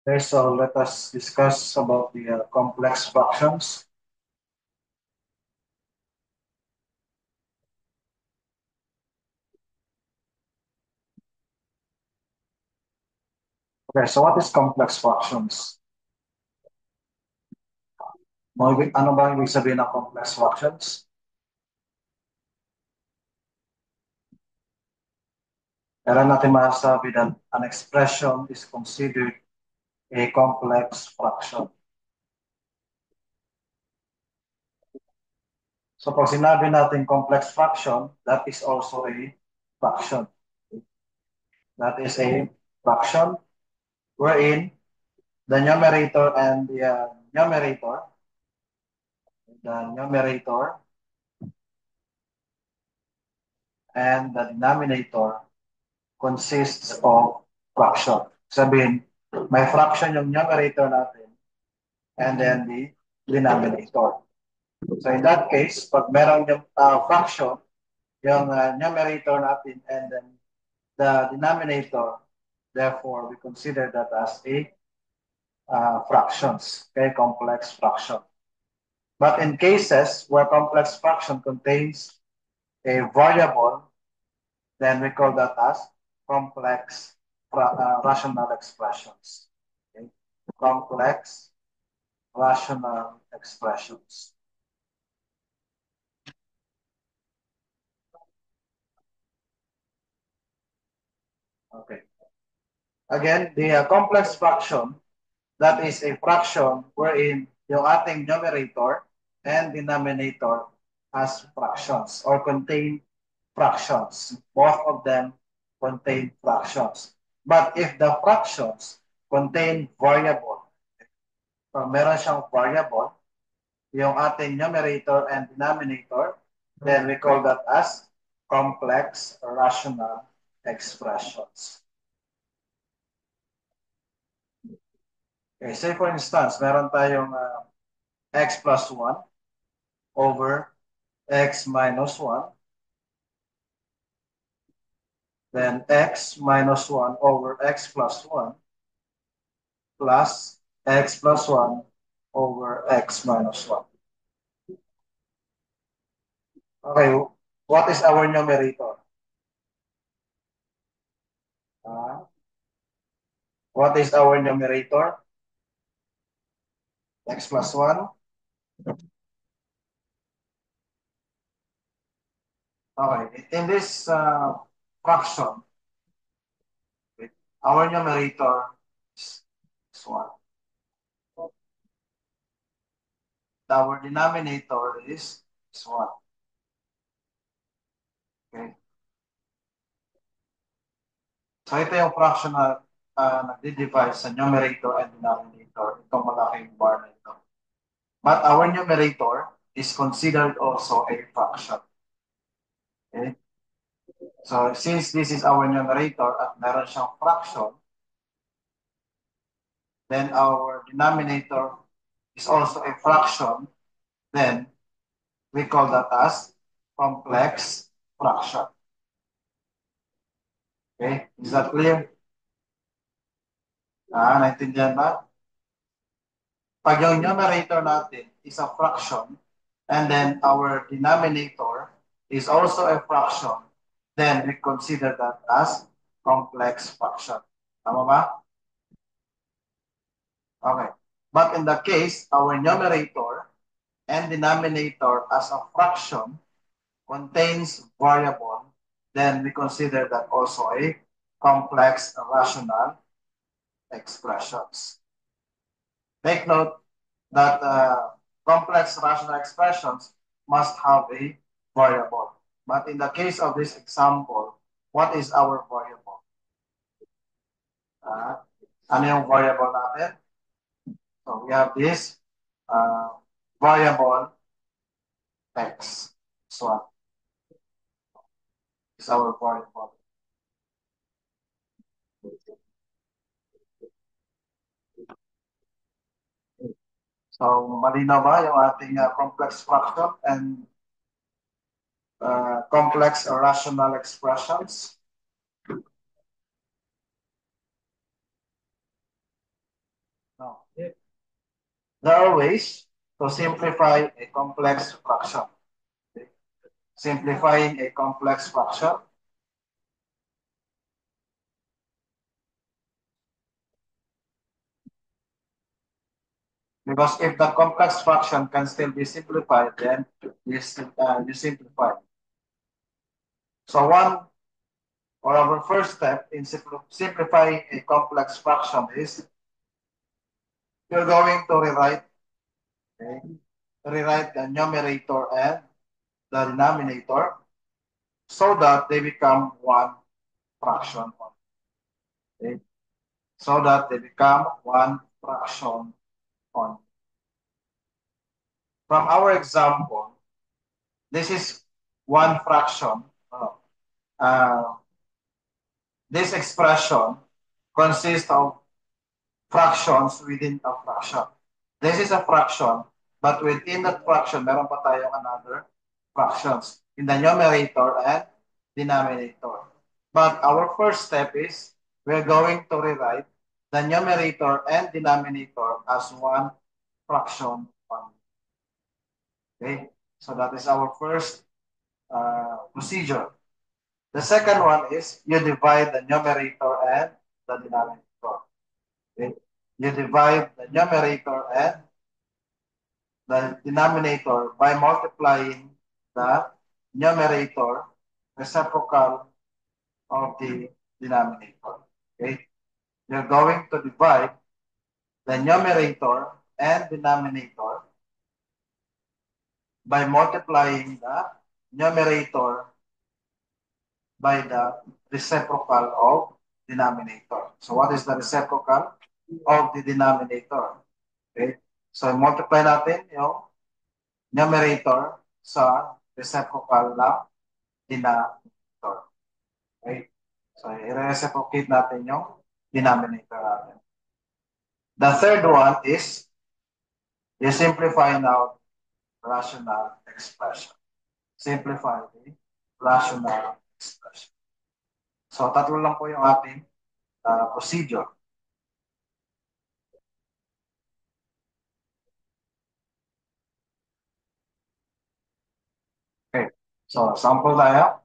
Okay, so let us discuss about the complex fractions. Okay, so what is complex fractions? Ano ba ibig sabihin ng complex fractions? Kailan natin masasabi that an expression is considered a complex fraction. So pag sinabi natin complex fraction, that is also a fraction. That is a fraction wherein the numerator and the numerator and the denominator consists of fraction. Sabihin, may fraction yung numerator natin and then the denominator. So in that case, pag meron yung fraction, yung numerator natin and then the denominator, therefore we consider that as a fractions, okay, complex fraction. But in cases where complex fraction contains a variable, then we call that as complex rational expressions. Okay? Complex rational expressions. Okay. Again, the complex fraction, that is a fraction wherein yung ating numerator and denominator has fractions or contain fractions. Both of them contain fractions. But if the fractions contain variable, so meron siyang variable, yung ating numerator and denominator, then we call that as complex rational expressions. Okay, say for instance, meron tayong x plus 1 over x minus 1, then x minus 1 over x plus 1 plus x plus 1 over x minus 1. Okay, what is our numerator? What is our numerator? X plus 1. Okay, in this fraction, our numerator is 1. Our denominator is 1. Okay. So ito yung fraction na nagdi-divide sa numerator and denominator. Itong malaking bar na ito. But our numerator is considered also a fraction. Okay? So since this is our numerator at meron siyang fraction, then our denominator is also a fraction, then we call that as complex fraction. Okay? Is that clear? Naintindihan ba? Pag yung numerator natin is a fraction, and then our denominator is also a fraction, then we consider that as complex fraction. Tama ba? Okay. But in the case, our numerator and denominator as a fraction contains variable, then we consider that also a complex rational expressions. Take note that complex rational expressions must have a variable. But in the case of this example, what is our variable? Ano yung variable natin? So we have this variable x. So is our variable. So malinaw ba yung ating complex fraction and complex rational expressions? There are ways to simplify a complex fraction. Okay? Simplifying a complex fraction. Because if the complex fraction can still be simplified, then you simplify. So our first step in simplifying a complex fraction is you're going to okay, rewrite the numerator and the denominator so that they become one fraction. Okay? So that they become one fraction on. From our example, this is one fraction. Uh, this expression consists of fractions within a fraction. This is a fraction, but within that fraction, meron pa tayong another fractions in the numerator and denominator. But our first step is we're going to rewrite the numerator and denominator as one fraction only. Okay, so that is our first procedure. The second one is you divide the numerator and the denominator. Okay? You divide the numerator and the denominator by multiplying the numerator reciprocal of the denominator. Okay? You're going to divide the numerator and denominator by multiplying the numerator by the reciprocal of denominator. So what is the reciprocal of the denominator? Okay? So multiply natin yung numerator sa reciprocal ng denominator. Okay? So i-reciprocate natin yung denominator natin. The third one is you simplify now rational expression. Simplify the rational expression. So tatlo lang po yung ating procedure. Okay. So sample tayo.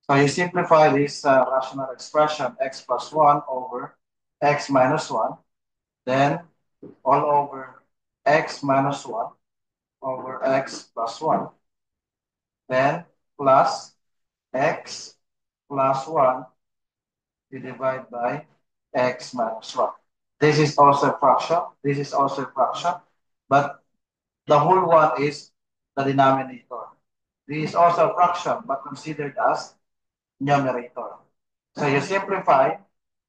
So you simplify this rational expression x plus 1 over x minus 1, then all over x minus 1 over x plus 1, then plus x plus 1 you divide by x minus 1. This is also a fraction. This is also a fraction. But the whole one is the denominator. This is also a fraction, but considered as numerator. So you simplify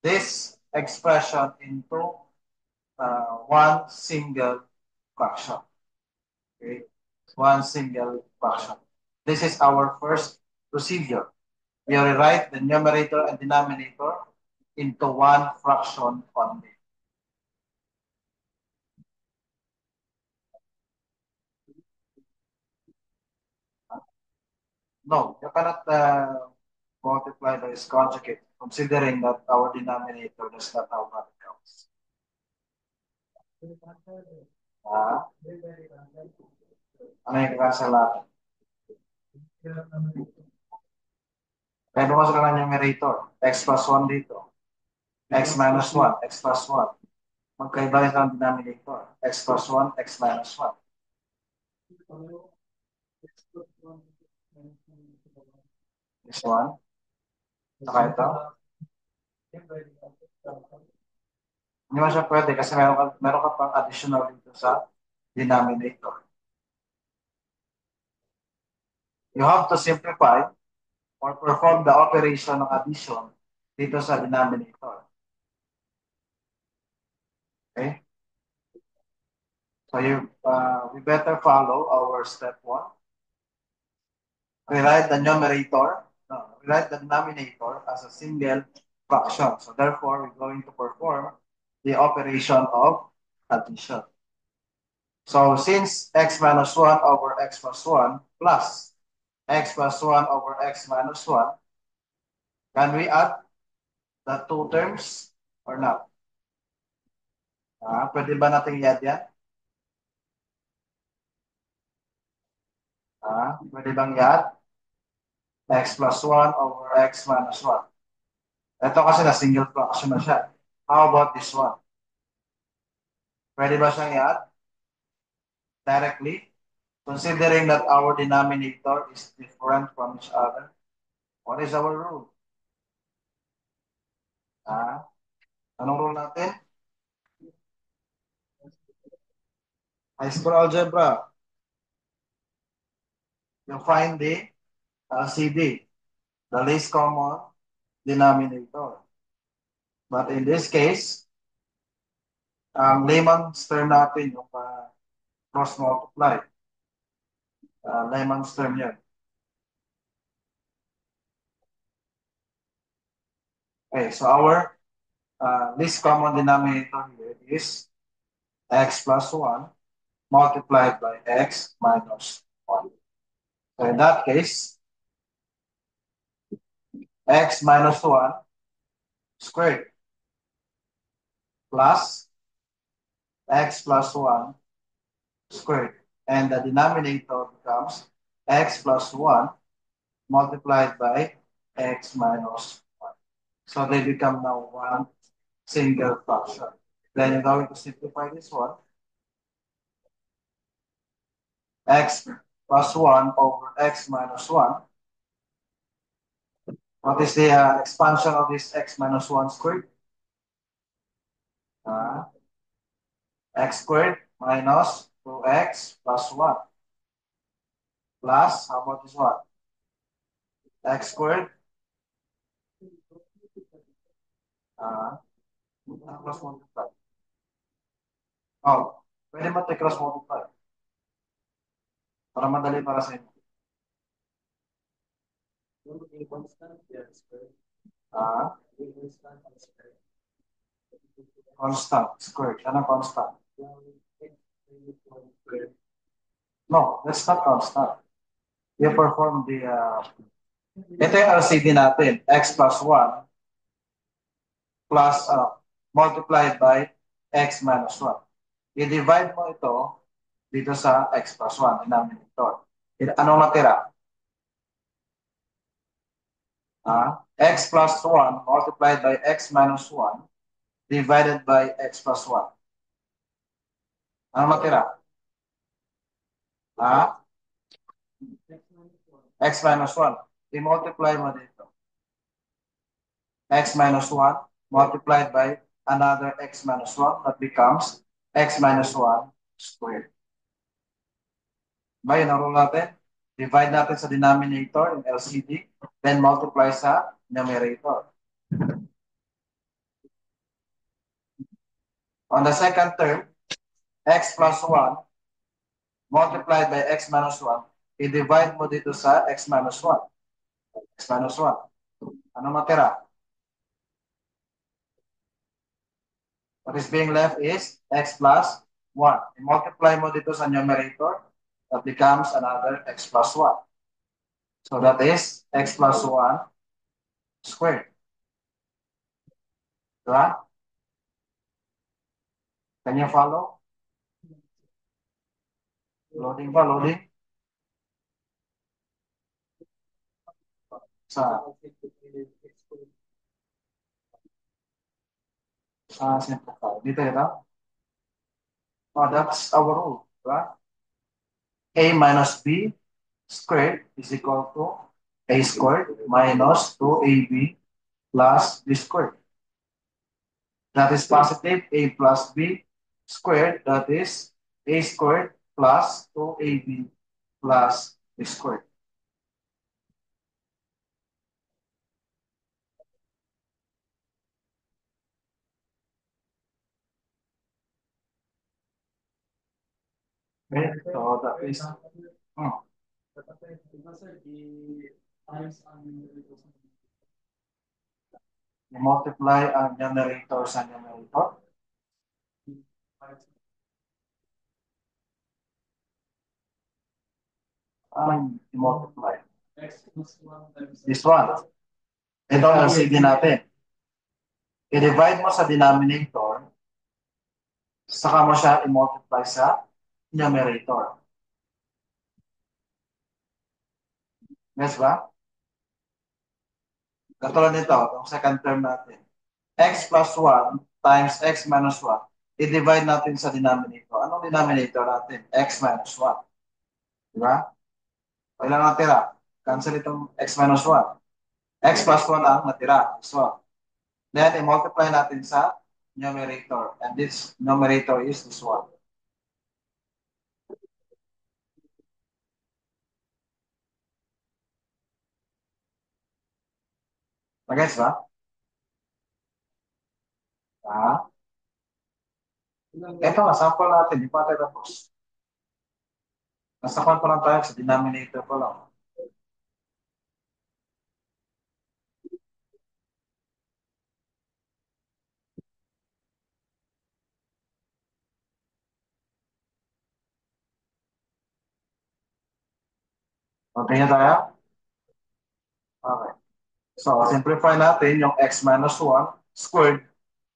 this expression into one single fraction. Okay? One single fraction. This is our first procedure. We rewrite the numerator and denominator into one fraction only. No, you cannot multiply by its conjugate, considering that our denominator does not have radicals. Ano yung kansalahan? Kaya bukas ka ng numerator. X plus 1 dito. X minus 1, x plus 1. Magkaiba rin ang denominator. X plus 1, x minus 1. This one. Saka ito. Hindi mo siya pwede kasi meron ka pang additional dito sa denominator. You have to simplify or perform the operation ng addition dito sa denominator. Okay? So we better follow our step 1. Rewrite the numerator, rewrite the denominator as a single fraction. So therefore, we're going to perform the operation of addition. So since x minus 1 over x plus 1 plus x plus 1 over x minus 1, can we add the two terms? or not? Pwede ba nating i-add yan? Pwede bang i-add? X plus 1 over x minus 1. Ito kasi na single fraction na siya. How about this one? Pwede ba siyang i-add directly? Considering that our denominator is different from each other. What is our rule? Anong rule natin? High school algebra. You find the LCD, the least common denominator. But in this case, ang layman's term natin yung cross multiply. Layman's term yun. Okay, so our least common denominator here is x plus 1 multiplied by x minus 1. So in that case, x minus 1 squared plus x plus 1 squared. And the denominator becomes x plus 1 multiplied by x minus 1. So they become now one single fraction. Then you're going to simplify this one. X plus 1 over x minus 1. What is the expansion of this x minus 1 squared? X squared minus 2x plus 1. Plus, how about this one? X squared. Cross multiply. Oh, pwede mo ito cross multiply. Para madali para sa inyo. Ah, constant squared. Ano constant? No, that's not constant. You perform the, ito yung LCD natin, x plus 1 plus multiplied by x minus 1. I-divide mo ito dito sa x plus 1, denominator. Anong natira? X plus 1 multiplied by x minus 1 divided by x plus 1. Anong natira? X minus 1. I-multiply mo dito. X minus 1 multiplied by another x minus 1 that becomes x minus 1 squared. Ba, yun ang rule natin? Divide natin sa denominator in LCD, then multiply sa numerator. On the second term, x plus 1 multiplied by x minus 1, i-divide mo dito sa x minus 1. X minus 1. Ano matira? What is being left is x plus 1. I-multiply mo dito sa numerator, that becomes another x plus 1. So that is x plus 1 squared. Diba? Can you follow? Loading ba? Loading? Simplify. Dito yun, Oh, that's our rule. Diba? A minus B squared is equal to A squared minus 2AB plus B squared. That is positive. A plus B squared, that is A squared plus 2AB plus B squared. Okay, so that is multiply ang numerator sa numerator. Multiply. This one. Ito ang LCD natin. I-divide mo sa denominator, saka mo siya i-multiply sa numerator. Yes ba? Katulad nito, itong second term natin. X plus 1 times x minus 1. I-divide natin sa denominator. Anong denominator natin? X minus 1. Diba? Ilan natira? Cancel itong x minus 1. X plus 1 ang natira. So, then i-multiply natin sa numerator. And this numerator is this one. Nag-gets ba? Ah, ito nga, sample natin. Di pa tayo tapos. Nasa kwan pa lang tayo sa denominator pa lang. Okay na tayo? Okay. So, simplify natin yung x minus 1 squared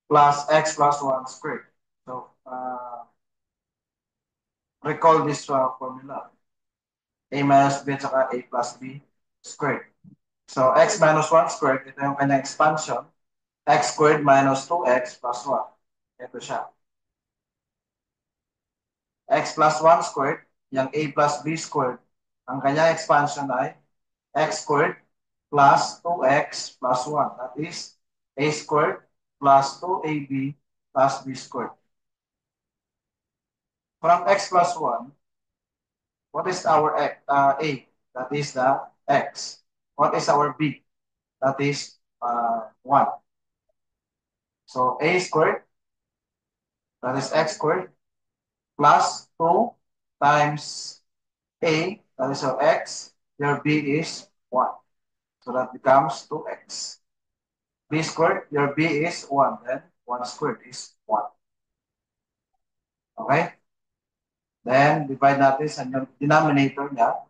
plus x plus 1 squared. So, recall this formula. A minus b at saka a plus b squared. So, x minus 1 squared, ito yung kanyang expansion. X squared minus 2x plus 1. Ito siya. X plus 1 squared, yung a plus b squared. Ang kanyang expansion ay x squared plus 2x plus 1. That is a squared plus 2ab plus b squared. From x plus 1, what is our a? That is the x. What is our b? That is 1. So a squared, that is x squared, plus 2 times a, that is our x, your b is 1. So that becomes 2x. B squared, your b is 1, then 1 squared is 1. Okay? Then, divide natin sa denominator niya.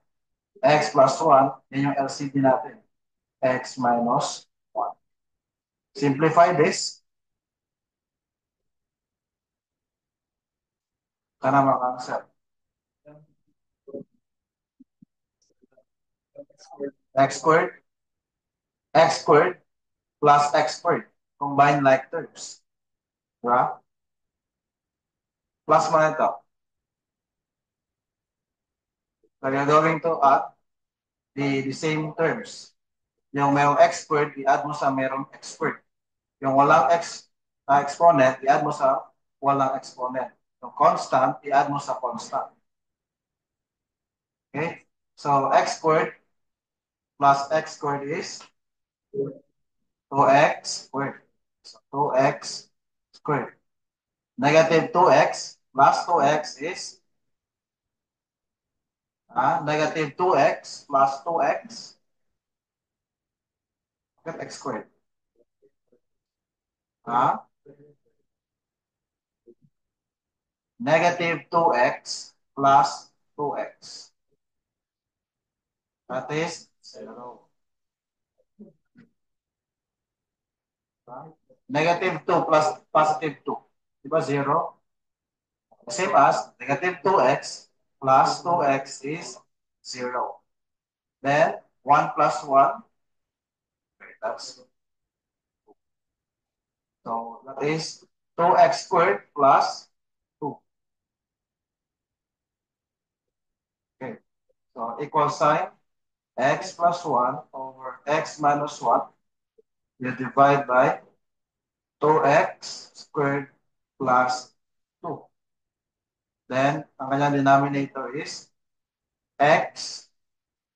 X plus 1, yan yung LCD natin. X minus 1. Simplify this. Kana makangsel. X squared plus x squared. Combine like terms. Diba? Plus mo na ito. So you're going to add the same terms. Yung mayroong x squared, i-add mo sa mayroong x squared. Yung walang exponent, i-add mo sa walang exponent. Yung constant, i-add mo sa constant. Okay? So x squared plus x squared is 2x squared. So 2x squared. Negative 2x plus 2x is negative 2x plus 2x. Get x squared. Negative 2x plus 2x. That is 0. Negative 2 plus positive 2. Diba 0? Same as negative 2x plus 2x is 0. Then 1 plus 1. Okay, that's so that is 2x squared plus 2. Okay. So equal sign x plus 1 over x minus 1. You divide by 2x squared plus 2. Then, ang kanyang denominator is x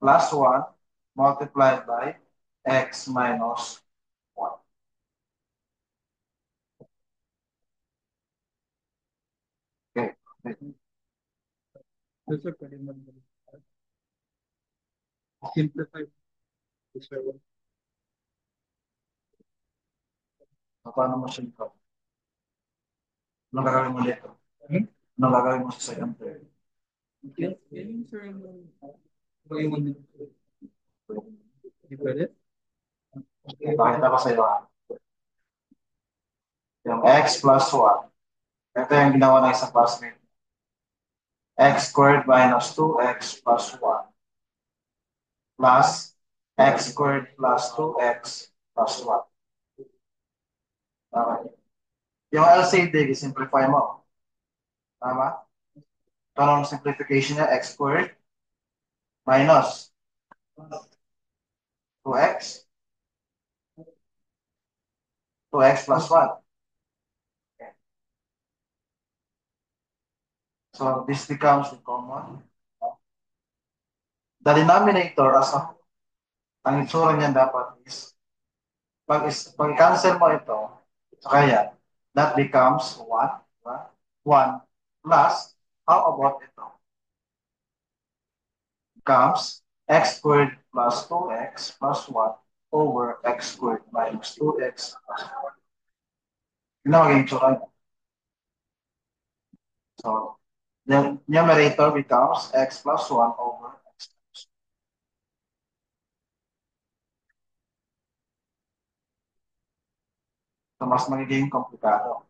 plus 1 multiplied by x minus 1. Okay. Sir, pwede simplify. Paano mo siya ito? Anong gagawin mo dito? Anong gagawin mo sa second term? Yes, sir. Di pwede? Pakita ko sa iyo. yung x plus 1. Ito yung ginawa ng isang classmate. X squared minus 2x plus 1 plus x squared plus 2x plus 1. Okay. Yung LCD, simplify mo. Tama? Ito simplification niya, x squared minus 2x, 2x plus 1. Okay. So this becomes the common. The denominator as a, ang itsura niyan dapat is, pag cancel mo ito, so kaya, that becomes 1, diba? 1 plus, how about ito? Becomes x squared plus 2x plus 1 over x squared minus 2x plus 1. Yun ang maging itsura niya. So, the numerator becomes x plus 1 over x plus 1. So, mas magiging komplikado.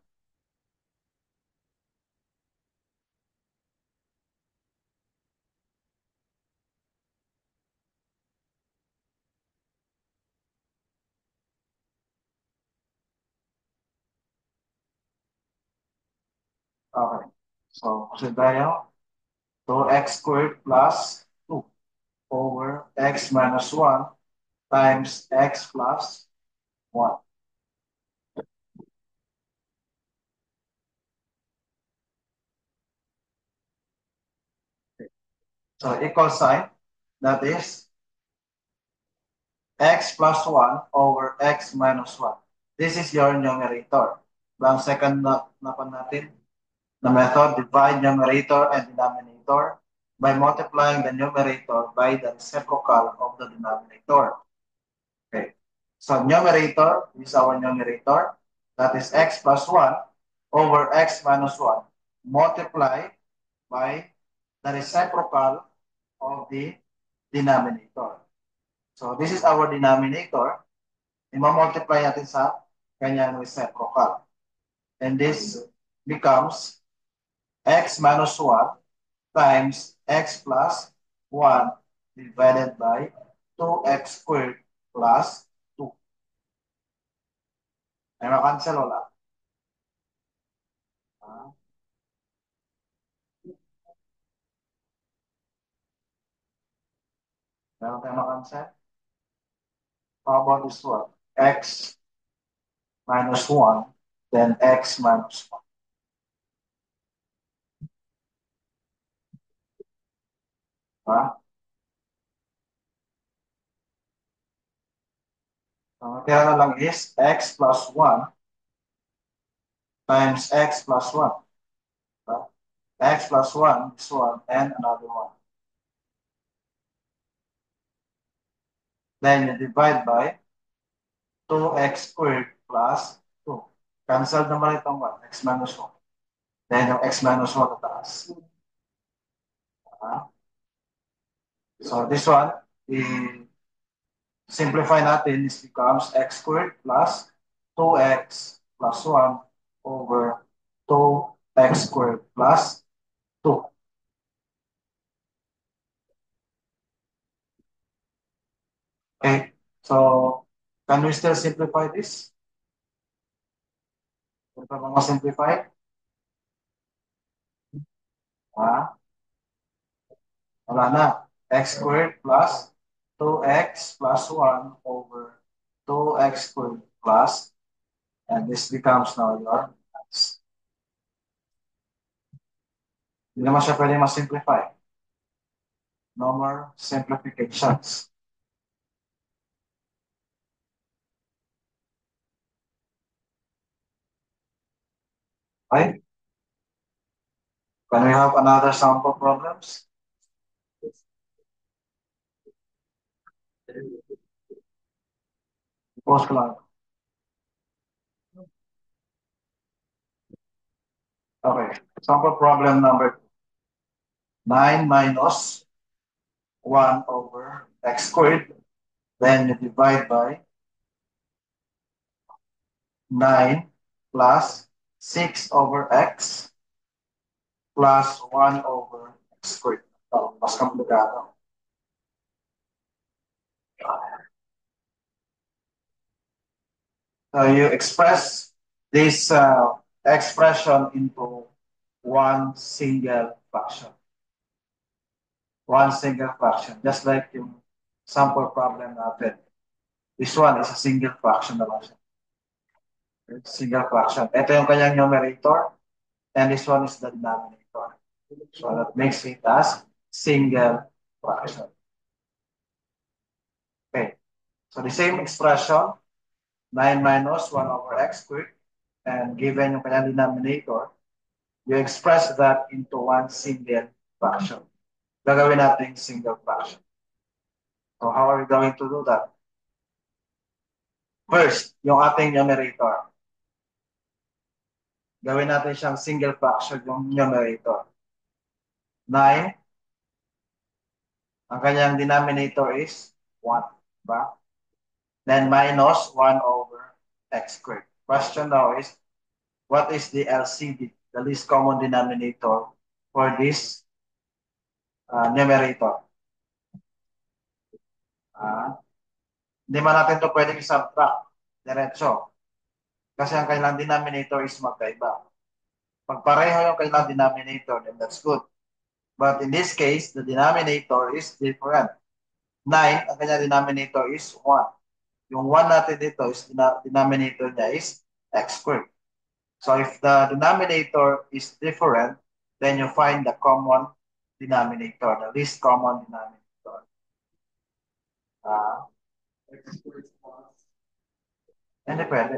Okay. So, kasi tayo, 2x squared plus 2 over x minus 1 times x plus 1. So, equal sign, that is x plus 1 over x minus 1. This is your numerator. Ang second na pa natin na method, divide numerator and denominator by multiplying the numerator by the reciprocal of the denominator. Okay. So numerator is our numerator. That is x plus 1 over x minus 1 multiplied by the reciprocal of the denominator. So this is our denominator. I-multiply natin sa kanyang reciprocal. And this becomes x minus 1 times x plus 1 divided by 2x squared plus 2. Ay makancel wala. Meron tayo makancel. How about this one? X minus 1, then x minus 1. Ha? Ang kaya na lang is x plus 1 times x plus 1. Ha? X plus 1 is 1 and another 1. Then you divide by 2x squared plus 2. Cancel naman itong 1, x minus 1. Then yung x minus 1 taas. So this one, simplify natin, this becomes x squared plus 2x plus 1 over 2x squared plus 2. Okay, so can we still simplify this? Ito ba ma-simplify? Wala na. X squared plus 2x plus 1 over 2x squared plus, and this becomes now your x. Hindi naman siya pwede ma-simplify. No more simplifications. Okay? Can we have another sample problems? Post ko lang. Okay. Sample problem number 9 minus 1 over x squared. Then you divide by 9 plus 6 over x plus 1 over x squared. Oh, mas komplikado. So you express this expression into one single fraction. One single fraction. Just like yung sample problem natin. This one is a single fraction naman siya. Single fraction. Ito yung kanyang numerator and this one is the denominator. So that makes it as single fraction. Okay. So the same expression, 9 minus 1 over x squared, and given yung kanyang denominator, you express that into one single fraction. Gagawin natin single fraction. So how are we going to do that? First, yung ating numerator. Gawin natin siyang single fraction yung numerator. 9, ang kanyang denominator is 1. Diba? Then minus 1 over x squared. Question now is, what is the LCD, the least common denominator for this numerator? Hindi man natin ito pwedeng i-subtract diretso. Kasi ang kailang denominator is magkaiba. Pag pareho yung kailang denominator, then that's good. But in this case, the denominator is different. 9, ang kanyang denominator is 1. Yung 1 natin dito is denominator niya is x squared. So if the denominator is different, then you find the common denominator, the least common denominator. Hindi pwede.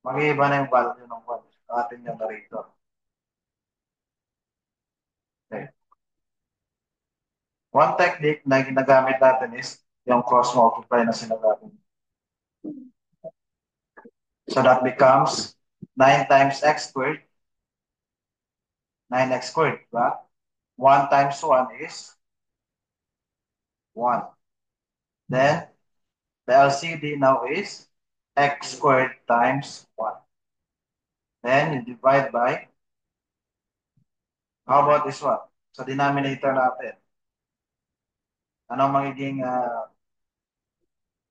Mag-iiba na yung value ng 1 ng ating numerator. Okay. One technique na ginagamit natin is yung cross multiply na sinasabi. So that becomes 9 times x squared. 9x squared, diba? 1 times 1 is 1. Then, the LCD now is x squared times 1. Then, you divide by, how about this one? So, denominator natin. Anong magiging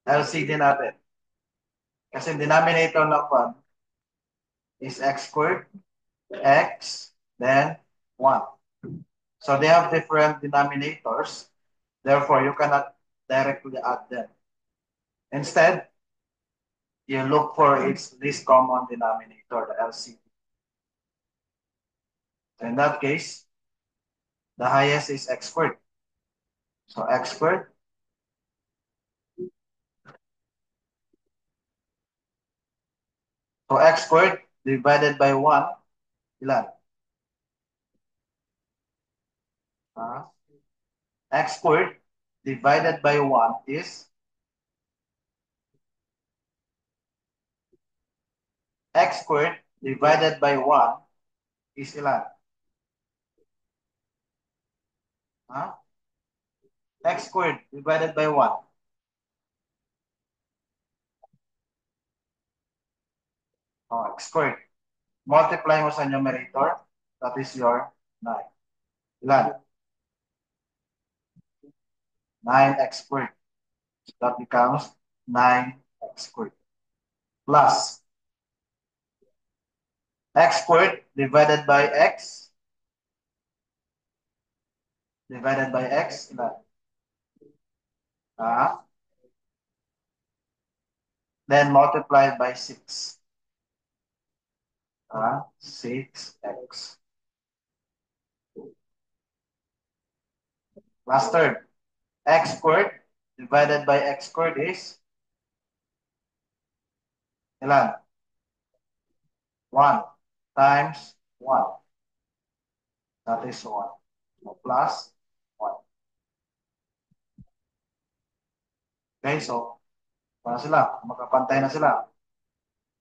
LCD natin? Kasi denominator ng 1 is x squared, x, then 1. So, they have different denominators. Therefore, you cannot directly add them. Instead, you look for its least common denominator, the LCD. So in that case, the highest is x squared. So x squared. So x squared divided by 1, ilan? X squared divided by 1 is x squared divided by 1 is ilan? X squared divided by 1. X squared. Multiply mo sa numerator. That is your 9. Ilan? 9x squared. So that becomes 9x squared. Plus x squared divided by x. Divided by x. Ilan? Then multiplied by 6. 6x. Last term. X squared divided by x squared is ilan? 1 times 1. That is 1. So plus 1. Okay, so para sila, magkapantay na sila.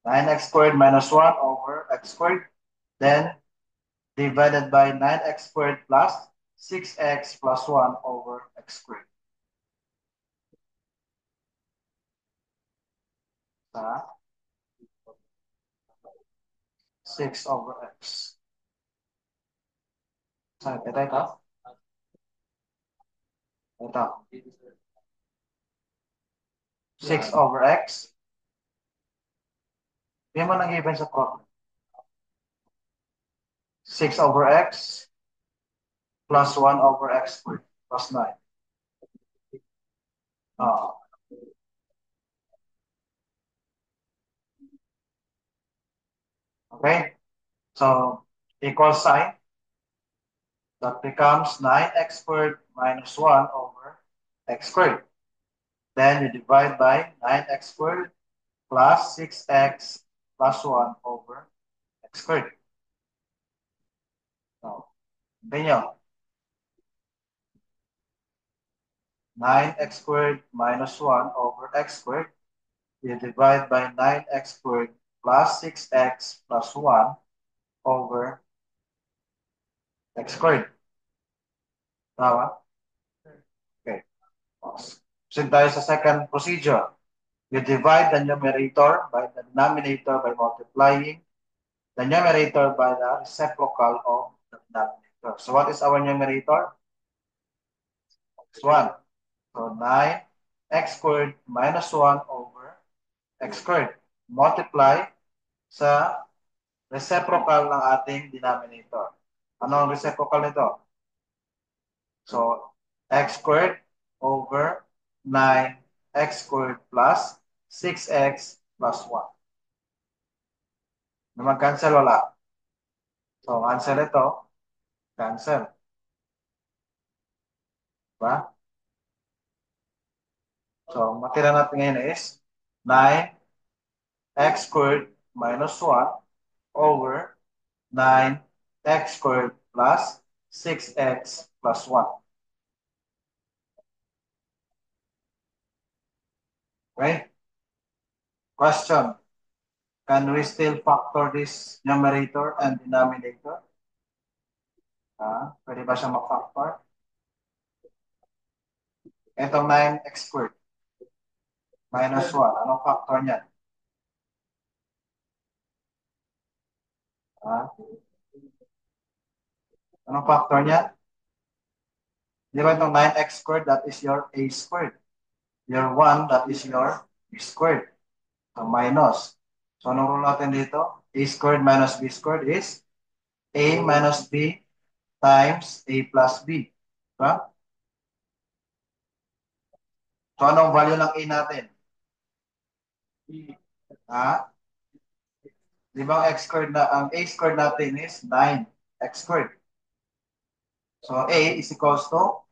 9x squared minus 1 over x squared. Then divided by 9x squared plus 6x plus 1 over x squared. 6 over x. Saan? Ito. Ito. 6 over x. Hindi mo nag-given sa problem. 6 over x plus 1 over x squared plus 9. Ah, okay? So, equal sign. That becomes 9x squared minus 1 over x squared. Then you divide by 9x squared plus 6x plus 1 over x squared. So, ganyan. 9x squared minus 1 over x squared. You divide by 9x squared plus 6x plus 1 over x squared. Tama? Okay. Proceed tayo sa second procedure. You divide the numerator by the denominator by multiplying the numerator by the reciprocal of the denominator. So what is our numerator? It's 1. So 9x squared minus 1 over x squared. Multiply sa reciprocal ng ating denominator. Ano ang reciprocal nito? So x squared over 9x squared plus 6x plus 1. Na mag-cancel, wala. So, cancel ito. Cancel. Diba? So, matira natin ngayon is 9x squared minus 1 over 9x squared plus 6x plus 1. Okay? Question. Can we still factor this numerator and denominator? Pwede ba siya mag-factor? Itong 9x squared minus 1. Anong factor niyan? Anong factor niyan? Di ba itong 9x squared, that is your a squared. Your 1, that is your b squared. So minus. So anong rule natin dito? A squared minus b squared is a minus b times a plus b. Diba? So anong value ng a natin? Ha? Di ba ang a squared natin is 9x squared. So a is equals to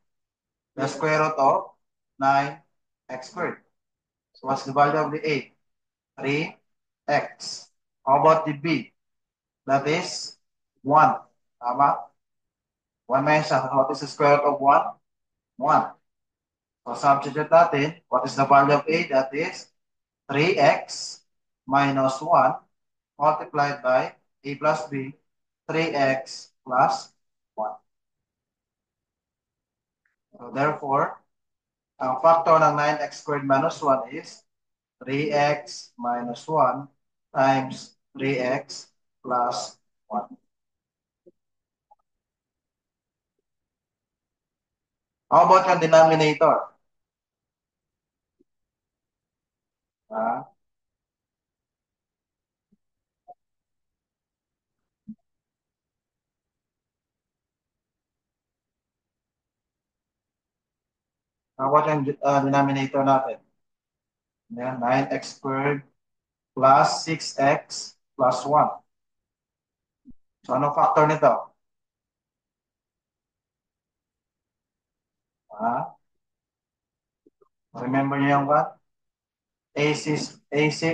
the square root of 9x squared. So what's the value of the a? 3x. How about the b? That is 1. Tama? 1 minus what is the square root of 1? 1. So substitute natin, what is the value of a? That is 3x minus 1 multiplied by a plus b, 3x plus 1. So therefore, ang factor ng 9x squared minus 1 is 3x minus 1 times 3x plus 1. How about yung denominator? Ah, how about yung denominator natin? Yan, 9x squared plus 6x plus 1. So, anong factor nito? Ah, remember niyo yung what? AC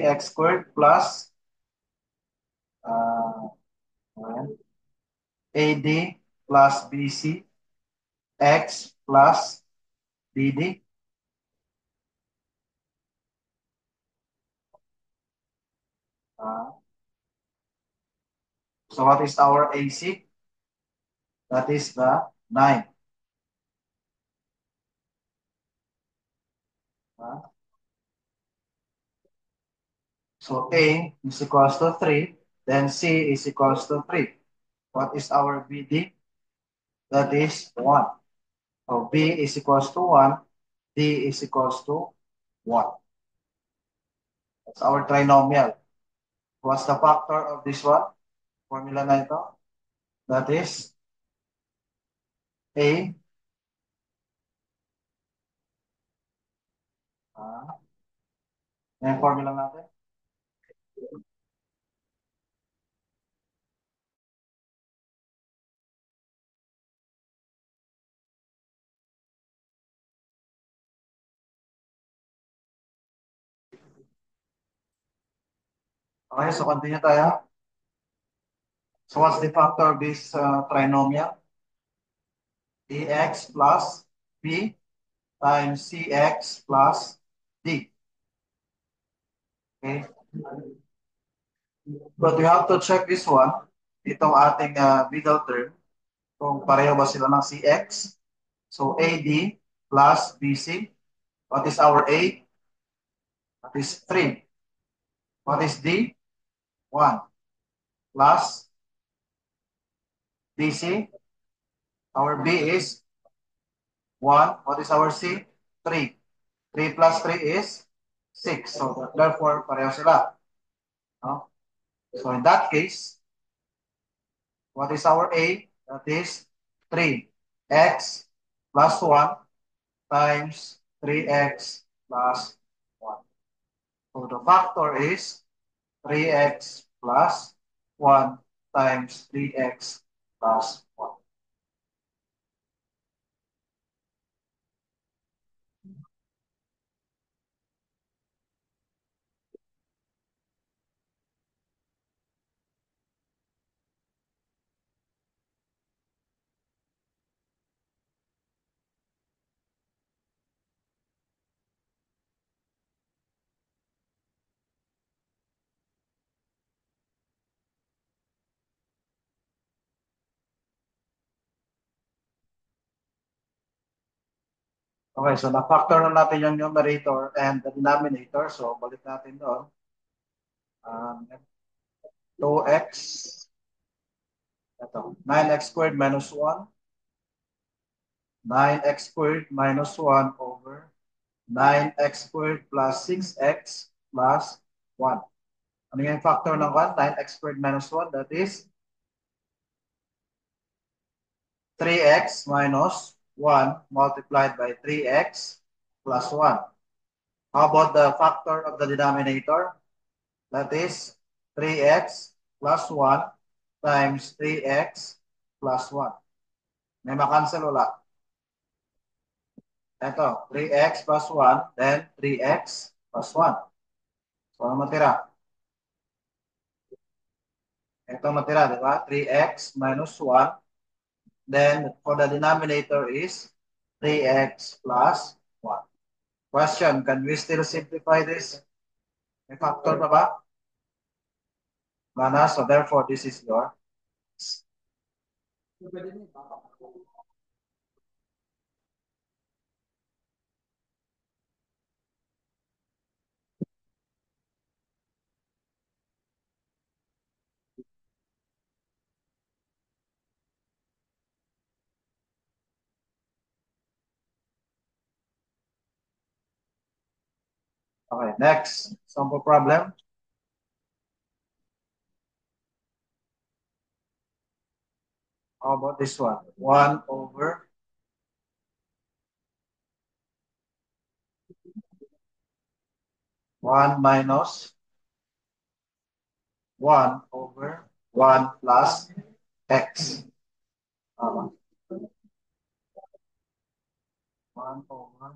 x squared plus uh, AD plus BC x plus BD. So what is our AC? That is the 9. So A is equals to 3. Then C is equals to 3. What is our BD? That is 1. So B is equals to 1. D is equals to 1. That's our trinomial. What's the factor of this one? Formula na ito. That is A. Yung formula natin. Okay, so continue tayo. So what's the factor of this trinomial? Ax plus B times Cx plus D. Okay? But we have to check this one. Itong ating middle term. Kung pareho ba sila ng Cx. So AD plus BC. What is our A? That is 3. What is D? 1. Plus BC. Our B is 1. What is our C? 3. 3 plus 3 is 6. So therefore, pareho sila. No? So in that case, what is our A? That is 3x plus 1 times 3x plus 1. So the factor is 3x plus 1 times 3x plus 1. Okay, so na-factor na natin yung numerator and the denominator. So balik natin doon. 2x, ito, 9x squared minus 1. 9x squared minus 1 over 9x squared plus 6x plus 1. Ano yung factor ng 1? 9x squared minus 1, that is 3x minus 1 multiplied by 3x plus 1. How about the factor of the denominator? That is 3x plus 1 times 3x plus 1. May makancel wala? Ito, 3x plus 1, then 3x plus 1. So, ano matira? Ito matira, di ba? 3x minus 1. Then, for the denominator is 3x plus 1. Question, can we still simplify this? May factor pa ba? Wala. So, therefore, this is your. Okay, next. Sample problem. How about this one? 1 over 1 minus 1 over 1 plus x. 1 over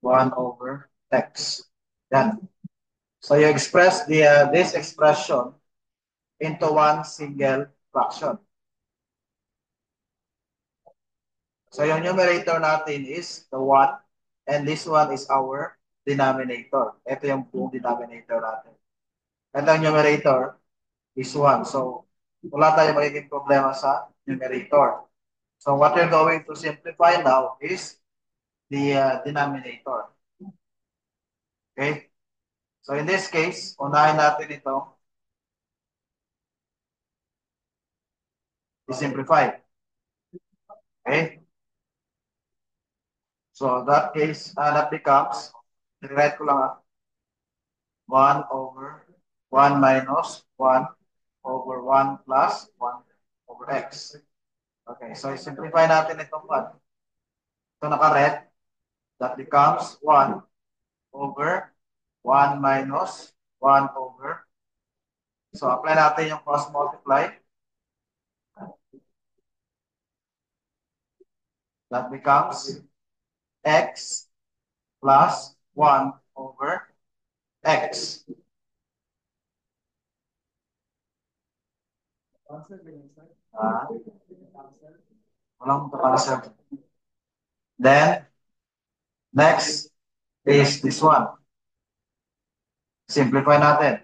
1 over x. Yan. So you express this expression into one single fraction. So yung numerator natin is the 1 and this one is our denominator. Ito yung buong denominator natin. And ang numerator is 1. So wala tayong magiging problema sa numerator. So what we're going to simplify now is the denominator. Okay? So in this case, unahin natin ito i-simplify. Okay? So that case, that becomes, i-write ko lang 1 over 1 minus 1 over 1 plus 1 over x. Okay, so i-simplify natin itong 1. Ito naka-red. That becomes 1 over 1 minus 1 over. So apply natin yung cross multiply. That becomes x plus 1 over x. Walang cancel. Then, next is this one. Simplify natin.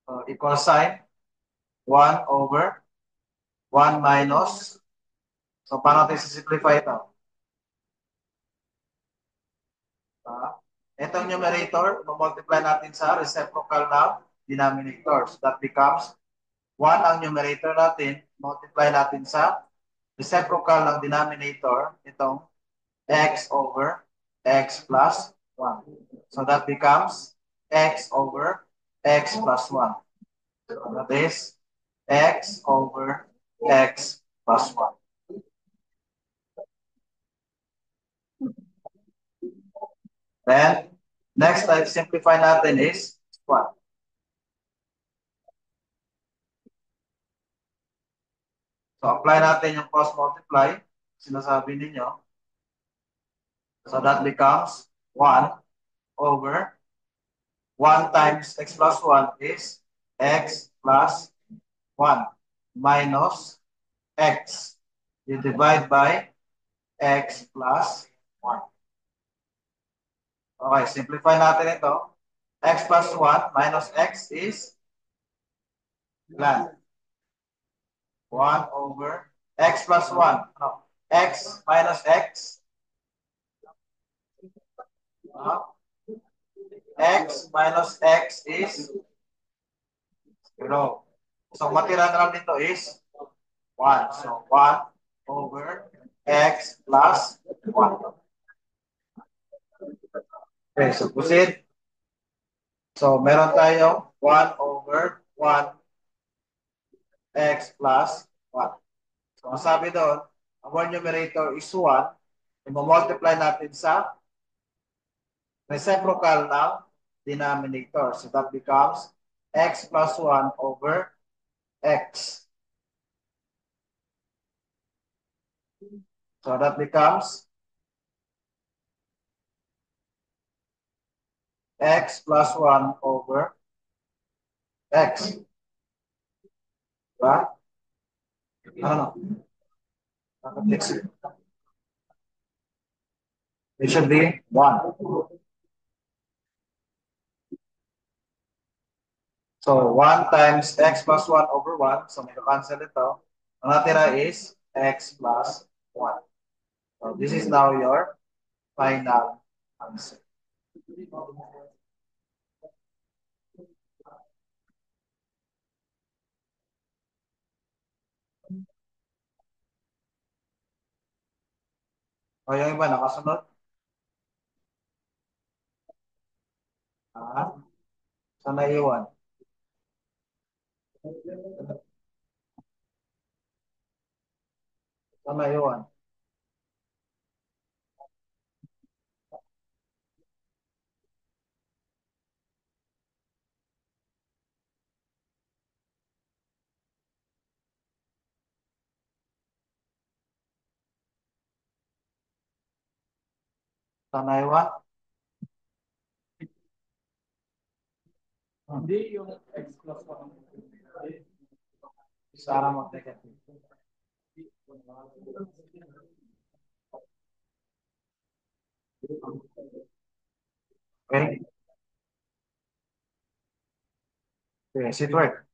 So, equal sign, 1 over 1 minus. So, paano natin simplify ito? Itong numerator, multiply natin sa reciprocal na denominator. So, that becomes 1 ang numerator natin, multiply natin sa reciprocal ng denominator, itong x over x plus 1. So that becomes x over x plus 1. So that is x over x plus 1. Then, next time, simplify natin is 1. So, apply natin yung cross multiply. Sinasabi ninyo. So, that becomes 1 over 1 times x plus 1 is x plus 1 minus x. You divide by x plus 1. Okay, simplify natin ito. X plus 1 minus x is ilan? 1 over x plus 1. No. X minus x. X minus x is 0. So, matira na lang dito is 1. So, 1 over x plus 1. Okay, so proceed. So, meron tayong 1 over 1 x plus 1. So, ang sabi doon, our numerator is 1. I-multiply natin sa reciprocal ng denominator. So, that becomes x plus 1 over x. So, that becomes x plus 1 over x. Diba? Ano? It should be 1. So, 1 times x plus 1 over 1. So, may cancel ito. Ang natira is x plus 1. So, this is now your final answer. O, yung iba, nakasunod? Saan naiwan? Saan naiwan? Saan naiwan? Hindi yung X plus 1. Sarang mag-negative. Okay? Okay, sit work.